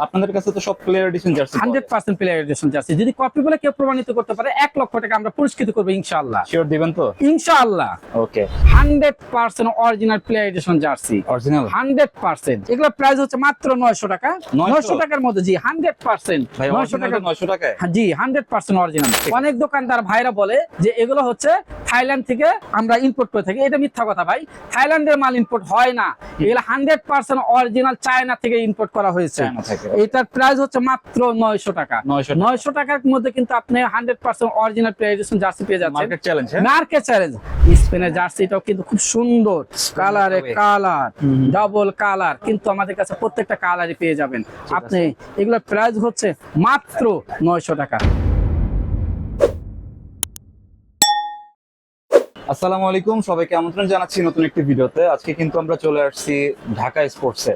আপনাদের কাছে তো সব player addition jersey 100% player addition jersey যদি কপি বলে কেউ প্রমাণিত করতে পারে 1 লক্ষ টাকা আমরা পুরস্কৃত করব ইনশাআল্লাহ। শিওর দিবেন তো? ইনশাআল্লাহ। ওকে, 100% original player addition jersey, original 100%। এগুলোর প্রাইস হচ্ছে মাত্র 900 টাকা। 900 টাকার মধ্যে, জি 100%। ভাই 900 টাকা, 900 টাকায়? জি 100% অরিজিনাল। অনেক দোকানদার ভাইরা বলে যে এগুলো হচ্ছে থাইল্যান্ড থেকে আমরা ইম্পোর্ট করে থাকি, এটা মিথ্যা কথা ভাই। থাইল্যান্ডের মাল ইম্পোর্ট হয় না, এগুলো 100% অরিজিনাল চায়না থেকে ইম্পোর্ট করা হয়েছে। এটার প্রাইস হচ্ছে মাত্র 900 টাকা। 900 টাকার মধ্যে কিন্তু আপনি 100% অরিজিনাল প্লেয়ার এডিশন জার্সি পেয়ে যাচ্ছেন। Market challenge, market challenge. স্পেনের জার্সিটাও কিন্তু খুব সুন্দর, কালারে কালার, ডাবল কালার, কিন্তু আমাদের কাছে প্রত্যেকটা কালারই পেয়ে যাবেন আপনি। এগুলোর প্রাইস হচ্ছে মাত্র 900 টাকা। আসসালামু আলাইকুম, সবাইকে আমন্ত্রণ জানাচ্ছি নতুন একটি ভিডিওতে। আজকে কিন্তু আমরা চলে আসছি ঢাকা স্পোর্টসে।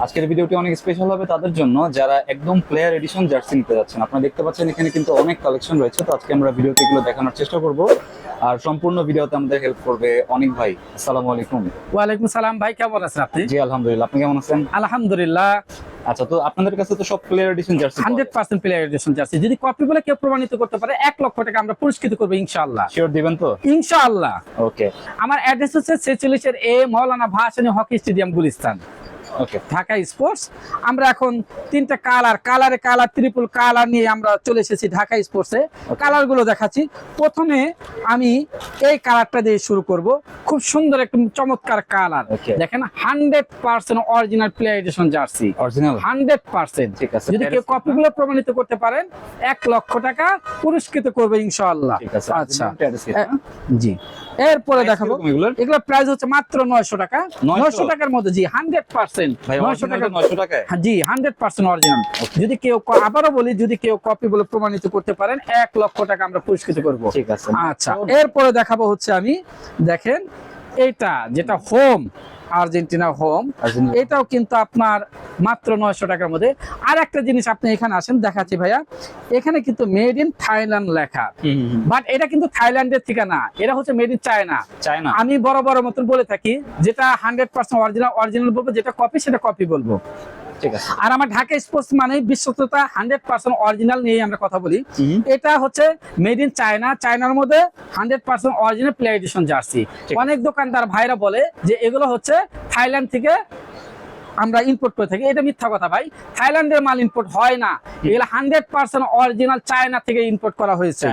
আজকের ভিডিওটি অনেক স্পেশাল হবে তাদের জন্য যারা একদম প্লেয়ার এডিশন জার্সি নিতে যাচ্ছেন। আপনারা দেখতে পাচ্ছেন এখানে কিন্তু অনেক কালেকশন রয়েছে, তো আজকে আমরা ভিডিওতে এগুলো দেখানোর চেষ্টা করব। আর সম্পূর্ণ ভিডিওতে আমাদের হেল্প করবে অনেক ভাই। আসসালামু আলাইকুম। ওয়ালাইকুম সালাম ভাই, কেমন আছেন আপনি? জি আলহামদুলিল্লাহ, আপনি কেমন আছেন? আলহামদুলিল্লাহ। আচ্ছা, তো আপনাদের কাছে তো সব player addition jersey 100% player addition jersey যদি কপি বলে কেউ প্রমাণিত করতে পারে 1 লক্ষ টাকা আমরা পুরস্কৃত করব ইনশাআল্লাহ। শিওর দিবেন তো? ইনশাআল্লাহ। ওকে, আমার অ্যাড্রেস হচ্ছে 46 এর এ মাওলানা ভাসানী হকি স্টেডিয়াম গুলিস্তান, ওকে, ঢাকা স্পোর্টস। আমরা এখন তিনটা কালার ট্রিপল কালার নিয়ে আমরা চলে এসেছি ঢাকা স্পোর্টসে। কালার গুলো দেখাচ্ছি। প্রথমে আমি এই কালারটা দিয়ে শুরু করব। খুব সুন্দর একটা চমৎকার কালার, দেখেন 100% original player addition jersey, original 100%। ঠিক আছে, যদি কেউ কপিগুলো প্রমাণিত করতে পারেন 1 লক্ষ টাকা পুরস্কৃত করবে ইনশাআল্লাহ। ঠিক আছে, আচ্ছা জি, এরপরে দেখাবো এগুলোর প্রাইস হচ্ছে মাত্র 900 টাকা। 900 টাকার মধ্যে, জি 100%। 900 টাকা, 900 টাকায়? জি 100% অরিজিনাল। যদি কেউ, আবারও বলি, যদি কেউ কপি বলে প্রমাণিত করতে পারেন 1 লক্ষ টাকা আমরা পুরস্কৃত করব। ঠিক আছে। আচ্ছা, এরপরে দেখাবো হচ্ছে আমি, দেখেন এটা যেটা হোম, আর্জেন্টিনা হোম, এটাও কিন্তু আপনার মাত্র 900 টাকার মধ্যে। আর একটা জিনিস, আপনি এখানে আসেন দেখাচ্ছি ভাইয়া, এখানে কিন্তু মেড ইন থাইল্যান্ড লেখা, বাট এটা কিন্তু থাইল্যান্ডের থেকে না, এটা হচ্ছে মেড ইন চায়না। আমি বড় মতন বলে থাকি, যেটা 100% অরিজিনাল বলবো, যেটা কপি সেটা কপি বলবো। আর আমার ঢাকা স্পোর্টস মানে বিশ্বস্ততা 100% অরিজিনাল নিয়ে আমরা কথা বলি। এটা হচ্ছে মেড ইন চায়না, চায়নার মধ্যে 100% অরিজিনাল প্লেয়ার এডিশন জার্সি। অনেক দোকানদার ভাইরা বলে যে এগুলো হচ্ছে থাইল্যান্ড থেকে আমরা ইম্পোর্ট করে থাকি, এটা মিথ্যা কথা ভাই। থাইল্যান্ডের মাল ইম্পোর্ট হয় না, এগুলো 100% অরিজিনাল চায়না থেকে ইম্পোর্ট করা হয়েছে।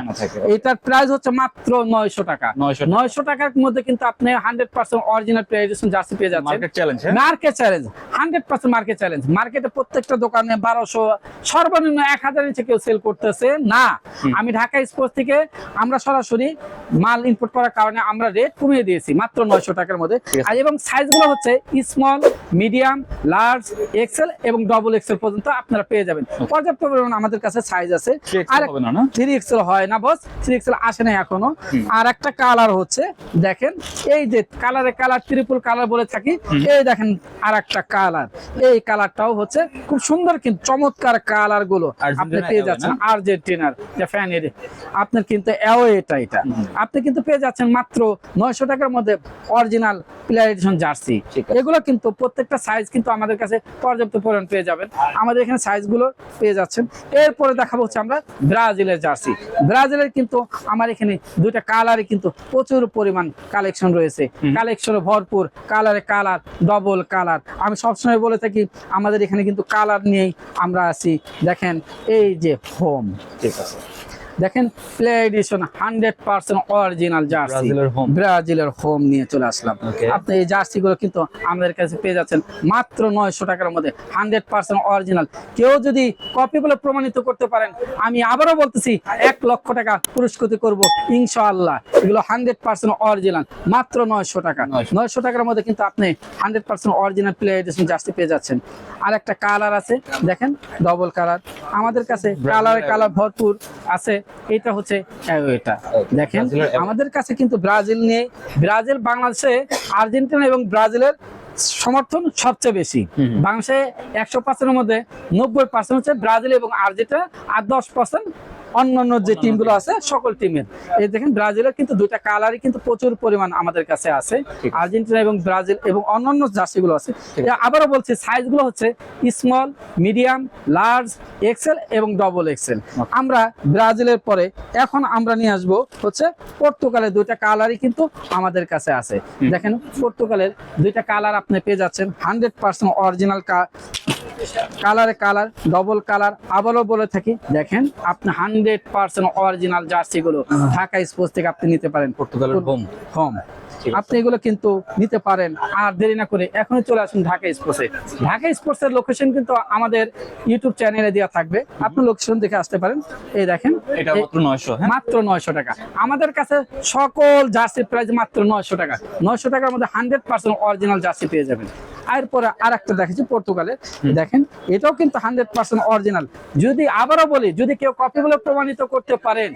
এটার প্রাইস হচ্ছে মাত্র 900 টাকা। 900 টাকার মধ্যে কিন্তু আপনি 100% অরিজিনাল প্লেয়ার এডিশন জার্সি পেয়ে যাচ্ছেন। Market challenge, 100% market challenge. মার্কেটে প্রত্যেকটা দোকানে 1200, সর্বনিম্ন 1000 নিচে কেউ সেল করতেছে না। আমি ঢাকা স্পোর্টস থেকে আমরা সরাসরি মাল ইম্পোর্ট করার কারণে আমরা রেট কমিয়ে দিয়েছি মাত্র 900 টাকার মধ্যে। আর এবং সাইজগুলো হচ্ছে স্মল, মিডিয়াম, লার্জ, এক্সেল এবং ডবল এক্সেল পর্যন্ত আপনারা পেয়ে যাবেন। পর্যাপ্ত পরিমাণ আমাদের কাছে সাইজ আছে। আর 3XL হয় না বস, 3XL আসে না এখনো। আর একটা কালার হচ্ছে, দেখেন এই যে কালার ট্রিপল কালার বলে থাকি, এই দেখেন আর একটা কালার, এই কালারটাও হচ্ছে খুব সুন্দর, কিন্তু চমৎকার কালার গুলো আপনি পেয়ে যাচ্ছেন। আর্জেন্টিনার যে ফ্যান, আপনার কিন্তু এটা আপনি কিন্তু পেয়ে যাচ্ছেন মাত্র 900 টাকার মধ্যে অরিজিনাল প্লেয়ার এডিশন জার্সি। এগুলো কিন্তু প্রত্যেকটা সাইজ কিন্তু আমাদের কাছে পর্যাপ্ত পরিমাণ পেয়ে যাবেন। আমাদের এখানে সাইজগুলো পেয়ে যাচ্ছেন। এরপরে দেখাবো হচ্ছে আমরা ব্রাজিলের জার্সি। ব্রাজিলের কিন্তু আমার এখানে দুইটা কালারে কিন্তু প্রচুর পরিমাণ কালেকশন রয়েছে, কালেকশনে ভরপুর, কালারে কালার, ডবল কালার। আমি সবসময় বলে থাকি আমাদের এখানে কিন্তু কালার নিয়েই আমরা আছি। দেখেন এই যে হোম, ঠিক আছে, দেখেন প্লে এডিশন 100% অরিজিনাল জার্সি, ব্রাজিলের হোম নিয়ে চলে আসলাম। আপনি এই জার্সি গুলো কিন্তু আমাদের কাছে পেয়ে যাচ্ছেন মাত্র 900 টাকার মধ্যে, 100% অরিজিনাল। কেউ যদি কপি বলে প্রমাণিত করতে পারেন, আমি আবারও বলতেছি 1 লক্ষ টাকা পুরস্কৃত করব ইনশাআল্লাহ। এগুলো 100% অরিজিনাল, মাত্র 900 টাকা। 900 টাকার মধ্যে কিন্তু আপনি 100% অরিজিনাল প্লে এডিশন জার্সি পেয়ে যাচ্ছেন। আর একটা কালার আছে, দেখেন ডবল কালার, আমাদের কাছে কালার ভরপুর আছে। এটা হচ্ছে এটা, দেখেন আমাদের কাছে কিন্তু ব্রাজিল নিয়ে, ব্রাজিল, বাংলাদেশে আর্জেন্টিনা এবং ব্রাজিলের সমর্থন সবচেয়ে বেশি। বাংলাদেশে 100%-এর মধ্যে 90% হচ্ছে ব্রাজিল এবং আর্জেন্টিনা, আর 10% অন্যান্য যে টিমগুলো আছে সকল টিমের। এই দেখেন ব্রাজিলের কিন্তু দুইটা কালারই কিন্তু প্রচুর পরিমাণ আমাদের কাছে আছে, আর্জেন্টিনা এবং ব্রাজিল এবং অন্যান্য জার্সিগুলো আছে। আবারও বলছি সাইজগুলো হচ্ছে স্মল, মিডিয়াম, লার্জ, এক্সেল এবং ডবল এক্সেল। আমরা ব্রাজিলের পরে এখন আমরা নিয়ে আসবো হচ্ছে পর্তুগালের দুইটা কালারই কিন্তু আমাদের কাছে আছে। দেখেন পর্তুগালের দুইটা কালার আপনি পেয়ে যাচ্ছেন 100% অরিজিনাল কালারে কালার, ডবল কালার। আবারও বলে থাকি দেখেন আপনি 100% অরিজিনাল জার্সি গুলো ঢাকা স্পোর্টস থেকে আপনি নিতে পারেন, পর্তুগালের হোম। আপনি এগুলো কিন্তু নিতে পারেন। আর দেরি না করে এখনই চলে আসুন ঢাকা স্পোর্টসে। ঢাকা স্পোর্টসের লোকেশন কিন্তু আমাদের ইউটিউব চ্যানেলে দেওয়া থাকবে, আপনি লোকেশন দেখে আসতে পারেন। এই দেখেন এটা মাত্র 900, মাত্র 900 টাকা। আমাদের কাছে সকল জার্সির প্রাইস মাত্র 900 টাকা। 900 টাকার মধ্যে 100% অরিজিনাল জার্সি পেয়ে যাবেন। এরপরে আর একটা দেখেছি পর্তুগালের, দেখেন এটাও কিন্তু 100% অরিজিনাল। যদি আবারও বলি, যদি কেউ কপি বলে প্রমাণিত করতে পারেন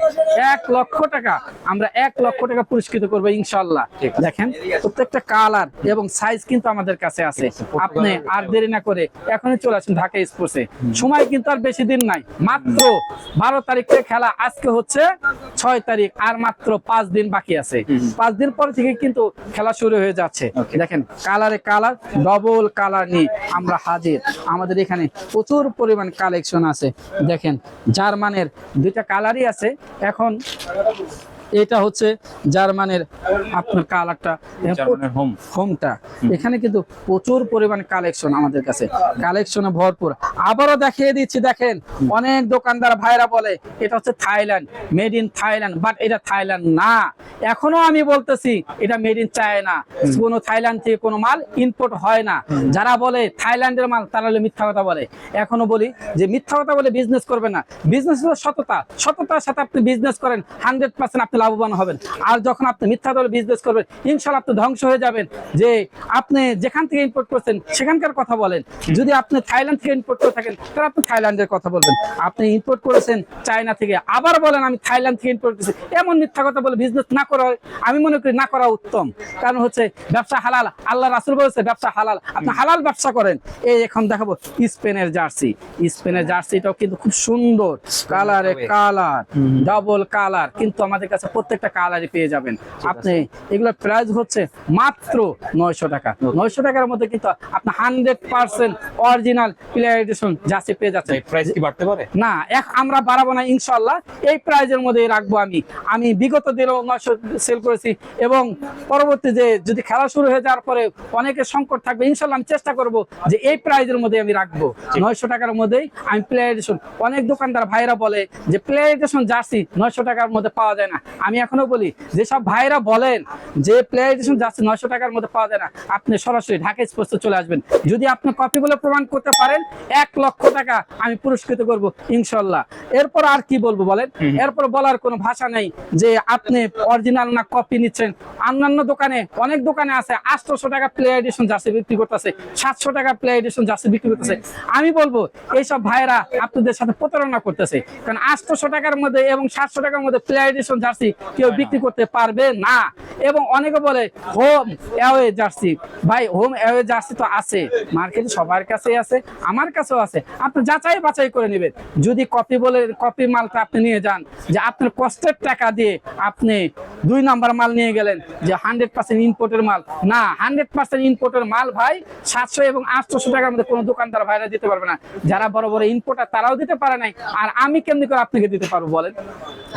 1 লক্ষ টাকা, আমরা 1 লক্ষ টাকা পুরস্কৃত করবো ইনশাল্লাহ। দেখেন প্রত্যেকটা কালার এবং সাইজ কিন্তু আমাদের কাছে আছে। আপনি আর দেরি না করে এখনই চলে আসুন ঢাকা স্পোর্টসে। সময় কিন্তু আর বেশি দিন নাই, মাত্র 12 তারিখ থেকে খেলা, আজকে হচ্ছে 6 তারিখ, আর মাত্র 5 দিন বাকি আছে। 5 দিন পর থেকে কিন্তু খেলা শুরু হয়ে যাচ্ছে। দেখেন কালারে কালার, ডবল কালার নিয়ে আমরা হাজির। আমাদের এখানে প্রচুর পরিমাণ কালেকশন আছে। দেখেন জার্মানের দুইটা কালারই আছে। এখন এটা হচ্ছে জার্মানের আপনার কালারটা, হোমটা। এখানে কিন্তু প্রচুর পরিমাণ কালেকশন আমাদের কাছে, কালেকশনে ভরপুর। আবারও দেখিয়ে দিচ্ছি, দেখেন অনেক দোকানদার ভাইরা বলে এটা হচ্ছে Thailand, made in Thailand, but এটা থাইল্যান্ড না। এখনো আমি বলতেছি এটা মেড ইন চায়না। কোনো থাইল্যান্ড থেকে কোনো মাল ইম্পোর্ট হয় না। যারা বলে থাইল্যান্ডের মাল তারা হলে মিথ্যা কথা বলে। এখনো বলি যে মিথ্যা কথা বলে বিজনেস করবে না। বিজনেস হলো সততা, সততার সাথে আপনি বিজনেস করেন 100% আপনি লাভবান হবেন। আর যখন আপনি মিথ্যা বলে বিজনেস করবেন ইনশাআল্লাহ আপনি ধ্বংস হয়ে যাবেন। যে আপনি যেখান থেকে ইম্পোর্ট করছেন সেখানকার কথা বলেন। যদি আপনি থাইল্যান্ড থেকে ইম্পোর্ট করে থাকেন তাহলে আপনি থাইল্যান্ডের কথা বলবেন। আপনি ইম্পোর্ট করেছেন চায়না থেকে, আবার বলেন আমি থাইল্যান্ড থেকে ইম্পোর্ট করেছি, এমন মিথ্যা কথা বলে বিজনেস না করা, আমি মনে করি না করা উত্তম। কারণ হচ্ছে ব্যবসা হালাল, আল্লাহ রাসূল বলেছে ব্যবসা হালাল, আপনি হালাল ব্যবসা করেন। এই এখন দেখাবো স্পেনের জার্সি। স্পেনের জার্সিটাও কিন্তু খুব সুন্দর, কালারে কালার, ডাবল কালার, কিন্তু আমাদের কাছে প্রত্যেকটা কালারই পেয়ে যাবেন আপনি। এগুলোর প্রাইস হচ্ছে মাত্র 900 টাকা। 900 টাকার মধ্যে কিন্তু আপনি 100% অরিজিনাল প্লেয়ার এডিশন জার্সি পেয়ে যাচ্ছেন। প্রাইস কি বাড়তে পারে? না, আমরা বাড়াবো না ইনশাআল্লাহ, এই প্রাইজের মধ্যেই রাখবো। আমি বিগত দিনেও 900 সেল করেছি এবং পরবর্তী যে যদি খেলা শুরু হয়ে যাওয়ার পরে অনেকের সংকট থাকবে, ইনশাআল্লাহ আমি চেষ্টা করব যে এই প্রাইজের মধ্যে আমি রাখবো। 900 টাকার মধ্যেই আমি প্লেয়ার এডিশন। অনেক দোকানদার ভাইরা বলে যে প্লেয়ার এডিশন জার্সি 900 টাকার মধ্যে পাওয়া যায় না। আমি এখনো বলি যেসব ভাইরা বলেন যে প্লেয়ার এডিশন জার্সি 900 টাকার মধ্যে পাওয়া যায় না, আপনি সরাসরি ঢাকা স্পোর্টসে চলে আসবেন। যদি আপনি কপি বলে প্রমাণ করতে পারেন 1 লক্ষ টাকা আমি পুরস্কৃত করব ইনশাআল্লাহ। এরপর আর কি বলবো বলেন? এরপর বলার কোনো ভাষা নেই যে আপনি অরিজিনাল না কপি নিচ্ছেন। অন্যান্য দোকানে, অনেক দোকানে আছে 800 টাকা প্লেয়ার এডিশন জার্সি বিক্রি করতেছে, 700 টাকা প্লেয়ার এডিশন জার্সি বিক্রি করতেছে। আমি বলবো এইসব ভাইরা আপনাদের সাথে প্রতারণা করতেছে। কারণ 800 টাকার মধ্যে এবং 700 টাকার মধ্যে প্লেয়ার এডিশন জার্সি কেউ বিক্রি করতে পারবে না। এবং অনেকে বলে হোম অ্যাওয়ে জার্সি। ভাই হোম অ্যাওয়ে জার্সি তো আছে মার্কেটে, সবার কাছেই আছে, আমার কাছেও আছে। আপনি যাচাই বাছাই করে নেবেন। যদি কপি বলে কপি মালটা আপনি নিয়ে যান, যে আপনার কষ্টের টাকা দিয়ে আপনি 2 নাম্বার মাল নিয়ে গেলেন যে 100% ইম্পোর্টের মাল, না 100% ইম্পোর্টের মাল ভাই 700 এবং 800 টাকার মধ্যে কোনো দোকানদার ভাইরা দিতে পারবে না। যারা বড় বড় ইম্পোর্টার তারাও দিতে পারে নাই, আর আমি কেমনি করে আপনাকে দিতে পারবো বলেন?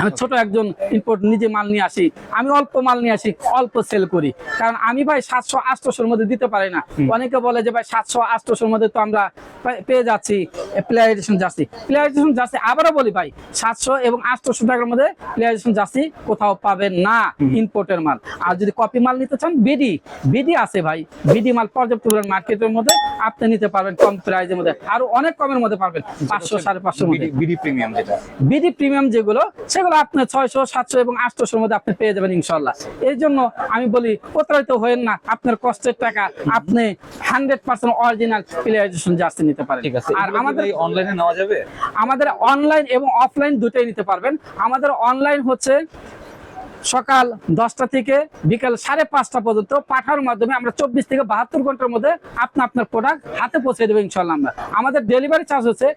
আমি ছোট একজন ইম্পোর্ট, নিজে মাল নিয়ে আসি, আমি অল্প মাল নিয়ে আসি, অল্প সেল করি। কারণ আমি ভাই 700-800 মধ্যে দিতে পারি না। অনেকে বলে যে ভাই 700-800 মধ্যে তো আমরা পেয়ে যাচ্ছি player addition jersey. Player addition jersey আবারও বলি ভাই 700 এবং 800 টাকার মধ্যে প্লেয়ার এডিশন জার্সি কোথাও পাবেন না ইম্পোর্টের মাল। আর যদি কপি মাল নিতে চান বিডি আছে ভাই, বিডি মাল পর্যাপ্ত মার্কেটের মধ্যে আপনি নিতে পারবেন কম প্রাইসের মধ্যে, আরো অনেক কমের মধ্যে পারবেন, 500-550 মধ্যে। বিডি প্রিমিয়াম যেটা, বিডি প্রিমিয়াম যেগুলো সেগুলো আপনি 600, 700 এবং 800 মধ্যে আপনি পেয়ে যাবেন ইনশাআল্লাহ। এই জন্য আমি বলি প্রতারিত হয়েন না, আপনার কষ্টের টাকা আপনি 100% অরিজিনাল প্লেয়ার এডিশন জার্সি নিতে পারেন। ঠিক আছে। আর আমাদের অনলাইনে নেওয়া যাবে? আমাদের অনলাইন এবং অফলাইন দুটোই নিতে পারবেন। আমাদের অনলাইন হচ্ছে সকাল 10টা থেকে বিকাল 5:30 পর্যন্ত পাঠানোর মাধ্যমে আমরা 24 থেকে 72 ঘন্টার মধ্যে আপনার প্রোডাক্ট হাতে পৌঁছে দেবো ইনশাল্লাহ। আমরা আমাদের ডেলিভারি চার্জ হচ্ছে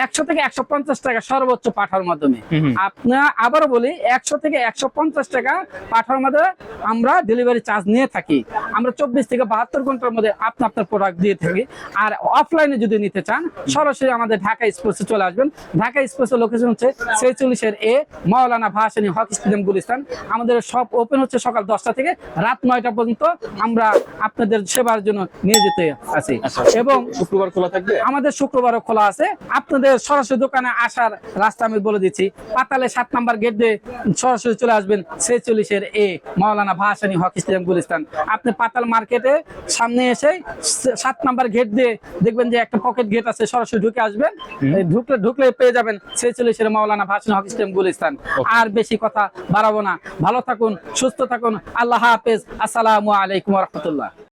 100 থেকে 150 টাকা সর্বোচ্চ পাঠানোর মাধ্যমে। আপনার আবারও বলি 100 থেকে 150 টাকা পাঠানোর মাধ্যমে আমরা ডেলিভারি চার্জ নিয়ে থাকি। আমরা 24 থেকে 72 ঘন্টার মধ্যে আপনার প্রোডাক্ট দিয়ে থাকি। আর অফলাইনে যদি নিতে চান সরাসরি আমাদের ঢাকা স্পোর্টসে চলে আসবেন। ঢাকা স্পোর্টসের লোকেশন হচ্ছে 46 এ মাওলানা ভাসানী হকি স্টেডিয়াম গুলিস্তান। আমাদের শপ ওপেন হচ্ছে সকাল 10টা থেকে রাত 9টা পর্যন্ত। আমরা আপনাদের সেবার জন্য নিয়োজিত আছি এবং শুক্রবার খোলা থাকবে। আমাদের শুক্রবারও খোলা আছে। আপনাদের সরাসরি দোকানে আসার রাস্তা আমি বলে দিচ্ছি। পাতালে 7 নাম্বার গেট দিয়ে সরাসরি চলে আসবেন 46 এ মাওলানা ভাসানী হকি স্টেডিয়াম গুলিস্তান। আপনি পাতাল মার্কেটে সামনে এসে 7 নাম্বার গেট দিয়ে দেখবেন যে একটা পকেট গেট আছে, সরাসরি ঢুকে আসবেন। ঢুকলে পেয়ে যাবেন 46 এর মাওলানা ভাসানী হকি স্টেডিয়াম গুলিস্তান। আর বেশি কথা বাড়াবো না। ভালো থাকুন, সুস্থ থাকুন। আল্লাহ হাফেজ। আসসালামু আলাইকুম ওয়া রাহমাতুল্লাহ।